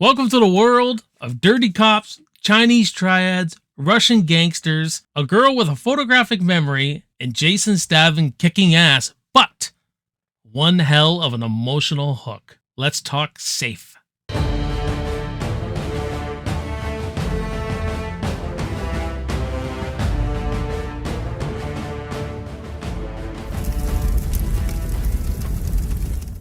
Welcome to the world of dirty cops, Chinese triads, Russian gangsters, a girl with a photographic memory, and Jason Statham kicking ass, but one hell of an emotional hook. Let's talk Safe.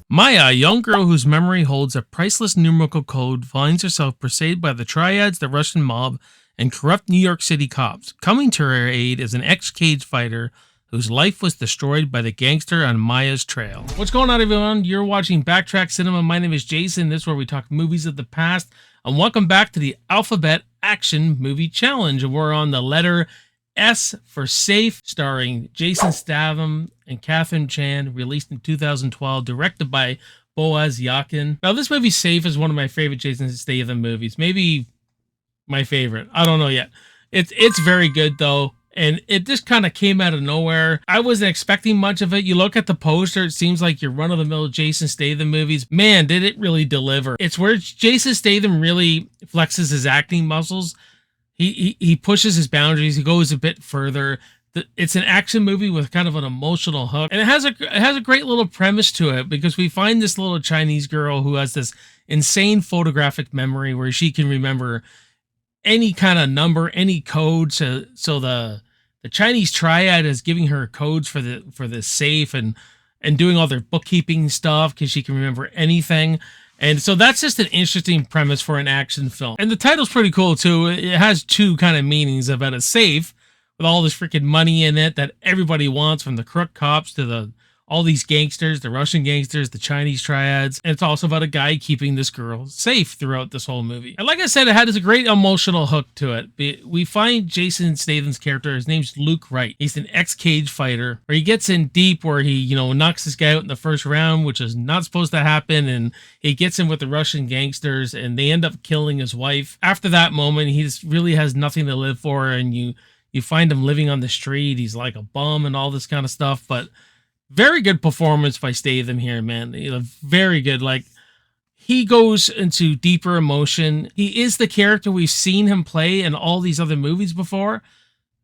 Maya, a young girl whose memory holds a priceless numerical code, finds herself pursued by the triads, the Russian mob, and corrupt New York City cops. Coming to her aid is an ex-cage fighter whose life was destroyed by the gangster on Maya's trail. What's going on, everyone? You're watching Backtrack Cinema. My name is Jason. This is where we talk movies of the past. And welcome back to the Alphabet Action Movie Challenge. We're on the letter S for Safe, starring Jason Statham and Catherine Chan, released in 2012, directed by Boaz Yakin. Now, this movie, Safe, is one of my favorite Jason Statham movies. Maybe my favorite. I don't know yet. It's very good, though, and it just kind of came out of nowhere. I wasn't expecting much of it. You look at the poster, it seems like your run-of-the-mill Jason Statham movies. Man, did it really deliver. It's where Jason Statham really flexes his acting muscles. He pushes his boundaries. He goes a bit further. It's an action movie with kind of an emotional hook, and it has a great little premise to it, because we find this little Chinese girl who has this insane photographic memory where she can remember any kind of number, any code. So the Chinese triad is giving her codes for the safe and doing all their bookkeeping stuff because she can remember anything. And so that's just an interesting premise for an action film. And the title's pretty cool, too. It has two kind of meanings about a safe with all this freaking money in it that everybody wants, from the crook cops to all these gangsters, the Russian gangsters, the Chinese triads. And it's also about a guy keeping this girl safe throughout this whole movie. And like I said, it had this great emotional hook to it. We find Jason Statham's character, his name's Luke Wright. He's an ex-cage fighter, where he gets in deep, where he, knocks this guy out in the first round, which is not supposed to happen. And he gets in with the Russian gangsters, and they end up killing his wife. After that moment, he just really has nothing to live for. And you find him living on the street. He's like a bum and all this kind of stuff. But very good performance by Statham here, man. Very good. Like, he goes into deeper emotion. He is the character we've seen him play in all these other movies before,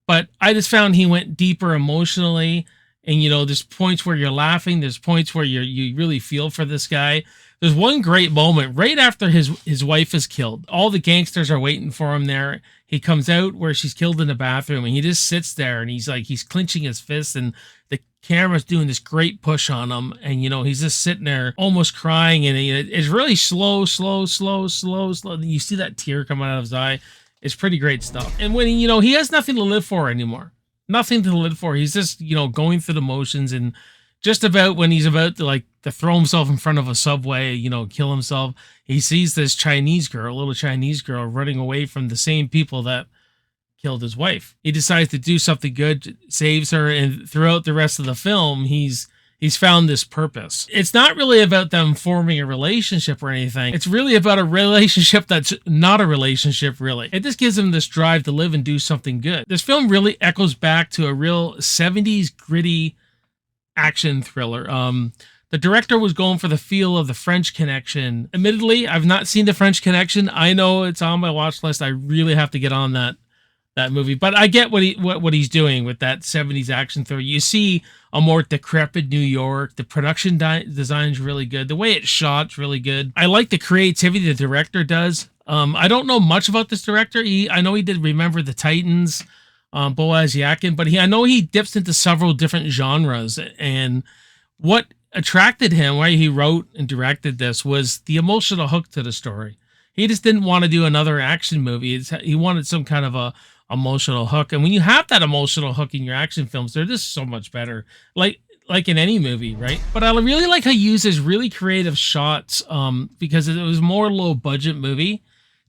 but I just found he went deeper emotionally. And, there's points where you're laughing. There's points where you really feel for this guy. There's one great moment right after his wife is killed. All the gangsters are waiting for him there. He comes out where she's killed in the bathroom, and he just sits there, and he's clenching his fists, and the camera's doing this great push on him. And, he's just sitting there almost crying, and it's really slow. You see that tear coming out of his eye. It's pretty great stuff. And when, he has nothing to live for anymore. Nothing to live for. He's just, going through the motions, and just about when he's about to throw himself in front of a subway, kill himself, he sees this little Chinese girl running away from the same people that killed his wife. He decides to do something good, saves her, and throughout the rest of the film, he's found this purpose. It's not really about them forming a relationship or anything. It's really about a relationship that's not a relationship, really. It just gives him this drive to live and do something good. This film really echoes back to a real 70s gritty action thriller. The director was going for the feel of the French Connection. Admittedly, I've not seen the French Connection. I know it's on my watch list. I really have to get on that movie, but I get what he's doing with that 70s action thriller. You see a more decrepit New York. The production design is really good. The way it's shot's really good. I like the creativity the director does. I don't know much about this director. I know he did Remember the Titans, Boaz Yakin, but I know he dips into several different genres. And what attracted him, why he wrote and directed this, was the emotional hook to the story. He just didn't want to do another action movie. He wanted some kind of a emotional hook. And when you have that emotional hook in your action films, they're just so much better. Like in any movie, right? But I really like how he uses really creative shots, because it was more low budget movie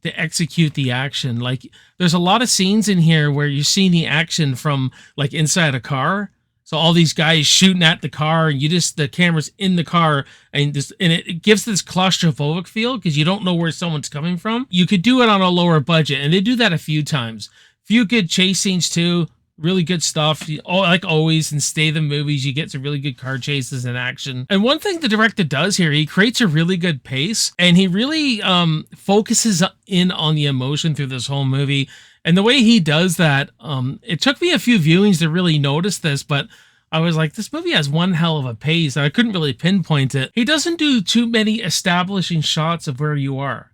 to execute the action. Like, there's a lot of scenes in here where you're seeing the action from inside a car. So all these guys shooting at the car, and the camera's in the car, and it gives this claustrophobic feel because you don't know where someone's coming from. You could do it on a lower budget, and they do that a few times. Few good chase scenes too. Really good stuff. Like always in Statham movies, you get some really good car chases and action. And one thing the director does here, he creates a really good pace, and he really focuses in on the emotion through this whole movie. And the way he does that, it took me a few viewings to really notice this, but I was like, this movie has one hell of a pace, and I couldn't really pinpoint it. He doesn't do too many establishing shots of where you are,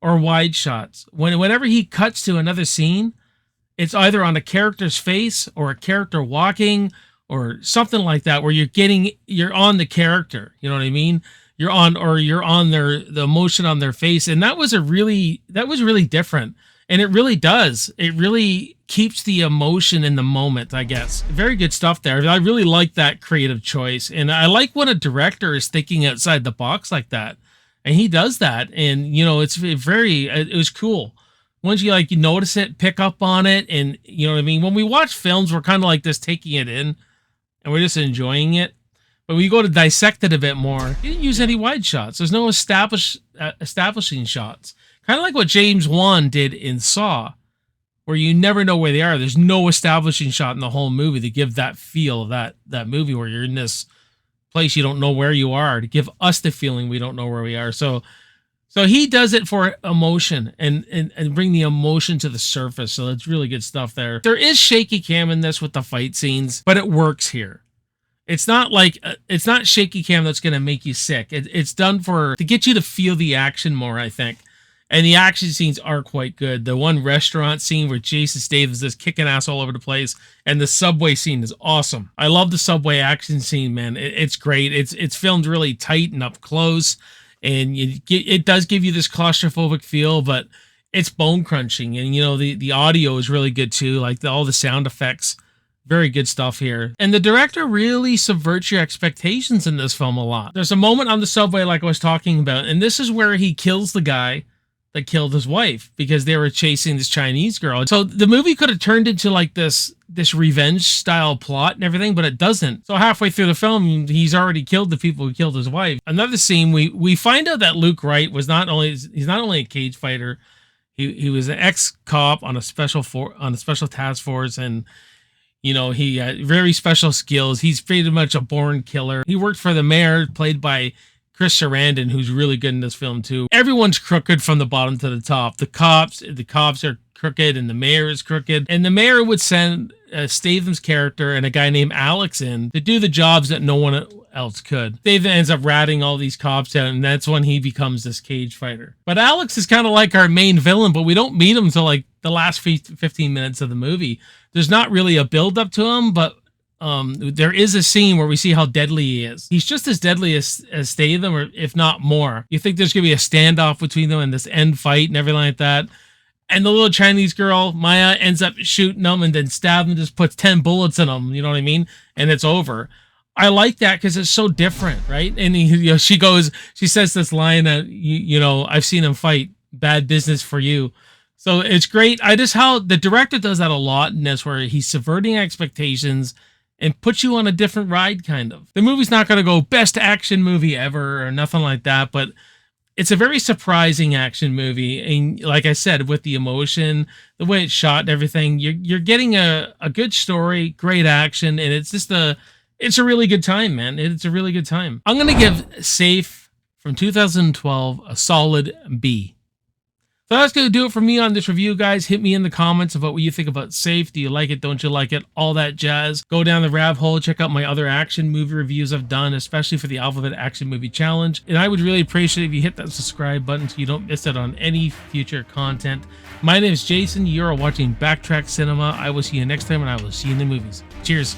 or wide shots. Whenever he cuts to another scene, it's either on a character's face or a character walking or something like that, where you're on the character. You know what I mean? You're on the emotion on their face. And that was really different. And it really keeps the emotion in the moment, I guess. Very good stuff there. I really like that creative choice. And I like when a director is thinking outside the box like that. And he does that. And, you know, it was cool. Once you notice it, pick up on it, and you know what I mean? When we watch films, we're kind of like this, taking it in, and we're just enjoying it. But when you go to dissect it a bit more, he didn't use any wide shots. There's no establishing shots. Kind of like what James Wan did in Saw, where you never know where they are. There's no establishing shot in the whole movie to give that feel of that movie where you're in this place you don't know where you are, to give us the feeling we don't know where we are. So he does it for emotion and bring the emotion to the surface. So it's really good stuff there. There is shaky cam in this with the fight scenes, but it works here. It's not shaky cam that's going to make you sick. It's done to get you to feel the action more, I think. And the action scenes are quite good. The one restaurant scene where Jason Statham is just kicking ass all over the place, and the subway scene is awesome. I love the subway action scene, man. It's great. It's filmed really tight and up close. And it does give you this claustrophobic feel, but it's bone crunching. And, you know, the audio is really good too. Like all the sound effects, very good stuff here. And the director really subverts your expectations in this film a lot. There's a moment on the subway, like I was talking about, and this is where he kills the guy that killed his wife because they were chasing this Chinese girl. So the movie could have turned into like this revenge style plot and everything, but it doesn't. So halfway through the film, he's already killed the people who killed his wife. Another scene, we find out that Luke Wright he's not only a cage fighter, he was an ex-cop on a special task force, and you know, he had very special skills. He's pretty much a born killer. He worked for the mayor, played by Chris Sarandon, who's really good in this film too. Everyone's crooked from the bottom to the top. The cops are crooked, and the mayor is crooked. And the mayor would send Statham's character and a guy named Alex in to do the jobs that no one else could. Statham ends up ratting all these cops out, and that's when he becomes this cage fighter. But Alex is kind of like our main villain, but we don't meet him until like the last 15 minutes of the movie. There's not really a build up to him, but there is a scene where we see how deadly he is. He's just as deadly as Statham, or if not more. You think there's gonna be a standoff between them and this end fight and everything like that. And the little Chinese girl, Maya, ends up shooting him, and then Statham just puts 10 bullets in him. You know what I mean? And it's over. I like that because it's so different, right? And she says this line that I've seen him fight. Bad business for you. So it's great. How the director does that a lot in this, where he's subverting expectations and puts you on a different ride, kind of. The movie's not going to go best action movie ever or nothing like that, but it's a very surprising action movie. And like I said, with the emotion, the way it's shot and everything, you're getting a good story, great action, and it's a really good time, man. It's a really good time. I'm going to give Safe from 2012 a solid B. So that's going to do it for me on this review, guys. Hit me in the comments about what you think about Safe. Do you like it? Don't you like it? All that jazz. Go down the rabbit hole. Check out my other action movie reviews I've done, especially for the Alphabet Action Movie Challenge. And I would really appreciate it if you hit that subscribe button so you don't miss out on any future content. My name is Jason. You're watching Backtrack Cinema. I will see you next time, and I will see you in the movies. Cheers.